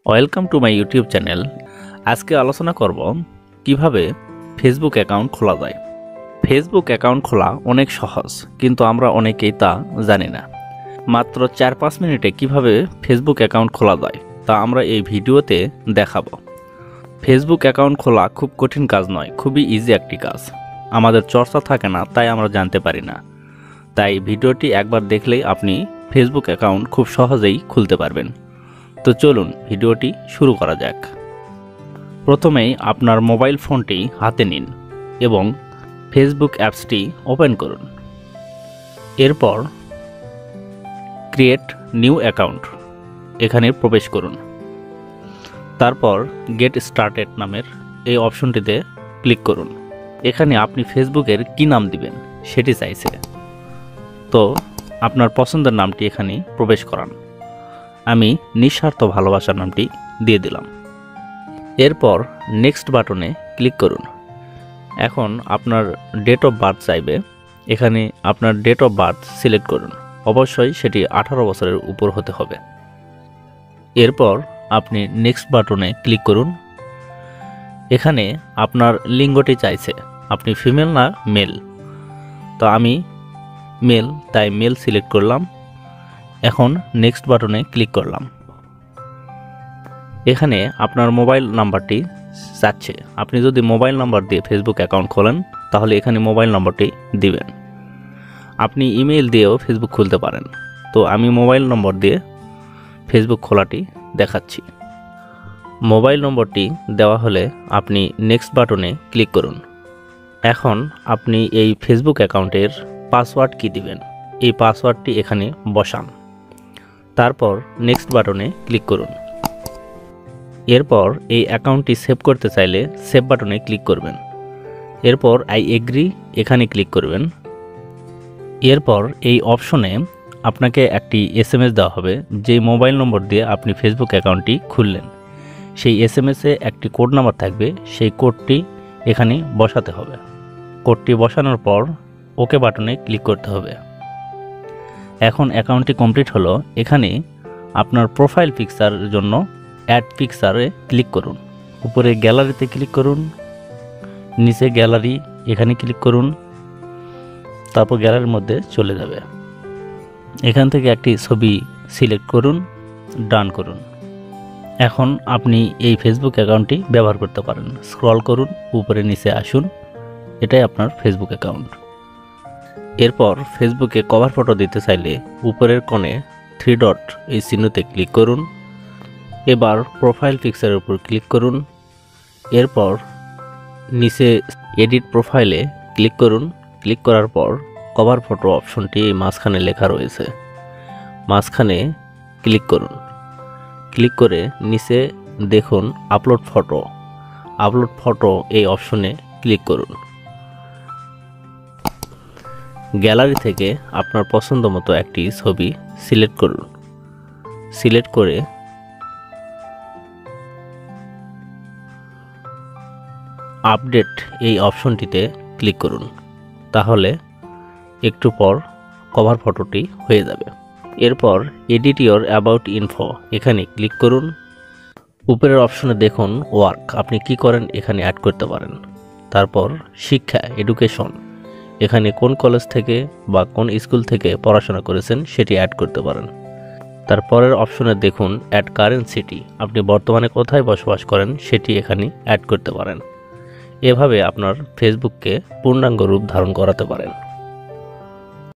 Welcome to my YouTube channel. আজকে আলোচনা করব কিভাবে ফেসবুক অ্যাকাউন্ট খোলা যায়। ফেসবুক অ্যাকাউন্ট খোলা অনেক সহজ, কিন্তু আমরা অনেকেই তা জানি না। মাত্র 4-5 মিনিটে কিভাবে ফেসবুক অ্যাকাউন্ট খোলা যায় তা আমরা এই ভিডিওতে দেখাবো। ফেসবুক অ্যাকাউন্ট খোলা খুব কঠিন কাজ নয়, খুবই ইজি একটি কাজ। আমাদের চর্চা থাকে না, তাই আমরা জানতে পারি না। তাই ভিডিওটি একবার দেখলেই আপনি ফেসবুক অ্যাকাউন্ট খুব সহজেই খুলতে পারবেন। তো চলুন ভিডিওটি শুরু করা যাক। প্রথমেই আপনার মোবাইল ফোনটি হাতে নিন এবং ফেসবুক অ্যাপসটি ওপেন করুন। এরপর ক্রিয়েট নিউ অ্যাকাউন্ট এখানে প্রবেশ করুন। তারপর গেট স্টার্টেড নামের এই অপশনটিতে ক্লিক করুন। এখানে আপনি ফেসবুকের কি নাম দিবেন সেটি চাইছে, তো আপনার পছন্দের নামটি এখানে প্রবেশ করান। আমি নিঃস্বার্থ ভালোবাসার নামটি দিয়ে দিলাম। এরপর নেক্সট বাটনে ক্লিক করুন। এখন আপনার ডেট অফ বার্থ চাইবে, এখানে আপনার ডেট অফ বার্থ সিলেক্ট করুন। অবশ্যই সেটি 18 বছরের উপর হতে হবে। এরপর আপনি নেক্সট বাটনে ক্লিক করুন। এখানে আপনার লিঙ্গটি চাইছে, আপনি ফিমেল না মেল, তো আমি মেল, তাই মেল সিলেক্ট করলাম। এখন নেক্সট বাটনে ক্লিক করলাম। এখানে আপনার মোবাইল নাম্বারটি চাচ্ছে। আপনি যদি মোবাইল নাম্বার দিয়ে ফেসবুক অ্যাকাউন্ট খোলেন তাহলে এখানে মোবাইল নম্বরটি দিবেন। আপনি ইমেল দিয়েও ফেসবুক খুলতে পারেন, তো আমি মোবাইল নম্বর দিয়ে ফেসবুক খোলাটি দেখাচ্ছি। মোবাইল নম্বরটি দেওয়া হলে আপনি নেক্সট বাটনে ক্লিক করুন। এখন আপনি এই ফেসবুক অ্যাকাউন্টের পাসওয়ার্ড কি দিবেন, এই পাসওয়ার্ডটি এখানে বসান। তারপর নেক্সট বাটনে ক্লিক করুন। এরপর এই অ্যাকাউন্টটি সেভ করতে চাইলে সেভ বাটনে ক্লিক করবেন। এরপর আই এগ্রি এখানে ক্লিক করবেন। এরপর এই অপশনে আপনাকে একটি SMS দেওয়া হবে। যে মোবাইল নম্বর দিয়ে আপনি ফেসবুক অ্যাকাউন্টটি খুললেন সেই SMS-এ একটি কোড নাম্বার থাকবে, সেই কোডটি এখানে বসাতে হবে। কোডটি বসানোর পর ওকে বাটনে ক্লিক করতে হবে। এখন অ্যাকাউন্টটি কমপ্লিট হলো। এখানে আপনার প্রোফাইল পিকচারের জন্য অ্যাড পিকচারে ক্লিক করুন। উপরে গ্যালারিতে ক্লিক করুন, নিচে গ্যালারি এখানে ক্লিক করুন। তারপর গ্যালারির মধ্যে চলে যাবে। এখান থেকে একটি ছবি সিলেক্ট করুন, ডান করুন। এখন আপনি এই ফেসবুক অ্যাকাউন্টটি ব্যবহার করতে পারেন। স্ক্রল করুন, উপরে নিচে আসুন, এটাই আপনার ফেসবুক অ্যাকাউন্ট। এরপর ফেসবুকে কভার ফটো দিতে চাইলে উপরের কোণে 3 ডট এই চিহ্নতে ক্লিক করুন। এবার প্রোফাইল পিকচারের উপর ক্লিক করুন। এরপর নিচে এডিট প্রোফাইলে ক্লিক করুন। ক্লিক করার পর কভার ফটো অপশনটি এই মাঝখানে লেখা রয়েছে, মাঝখানে ক্লিক করুন। ক্লিক করে নিচে দেখুন আপলোড ফটো, আপলোড ফটো এই অপশনে ক্লিক করুন। গ্যালারি থেকে আপনার পছন্দ মতো একটি ছবি সিলেক্ট করুন। সিলেক্ট করে আপডেট এই অপশনটিতে ক্লিক করুন। তাহলে একটু পর কভার ফটোটি হয়ে যাবে। এরপর এডিট ইওর অ্যাবাউট ইনফো এখানে ক্লিক করুন। উপরের অপশনে দেখুন ওয়ার্ক, আপনি কি করেন এখানে অ্যাড করতে পারেন। তারপর শিক্ষা, এডুকেশন, এখানে কোন কলেজ থেকে বা কোন স্কুল থেকে পড়াশোনা করেছেন সেটি অ্যাড করতে পারেন। তারপরের অপশনে দেখুন অ্যাড কারেন্ট সিটি, আপনি বর্তমানে কোথায় বসবাস করেন সেটি এখানে অ্যাড করতে পারেন। এভাবে আপনার ফেসবুককে পূর্ণাঙ্গ রূপ ধারণ করাতে পারেন।